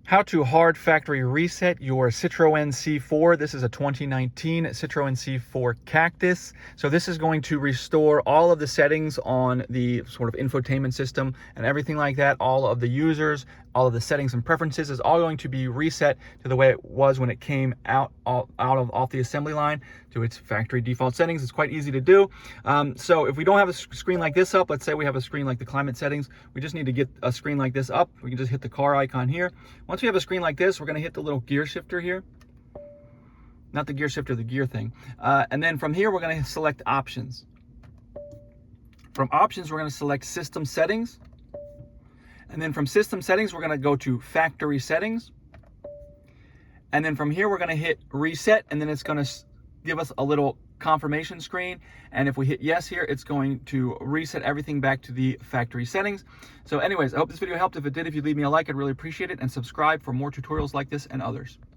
How to hard factory reset your Citroen C4. This is a 2019 Citroen C4 Cactus. So this is going to restore all of the settings on the sort of infotainment system and everything like that. All of the users, all of the settings and preferences is all going to be reset to the way it was when it came off the assembly line to its factory default settings. It's quite easy to do. So if we don't have a screen like this up, let's say we have a screen like the climate settings, we just need to get a screen like this up. We can just hit the car icon here. Once we have a screen like this, we're going to hit the little gear shifter here. Not the gear shifter, the gear thing. And then from here, we're going to select options. From options, we're going to select system settings. And then from system settings, we're going to go to factory settings. And then from here, we're going to hit reset, and then it's going to give us a little confirmation screen. And if we hit yes here, it's going to reset everything back to the factory settings. So anyways, I hope this video helped. If it did, if you'd leave me a like, I'd really appreciate it, and subscribe for more tutorials like this and others.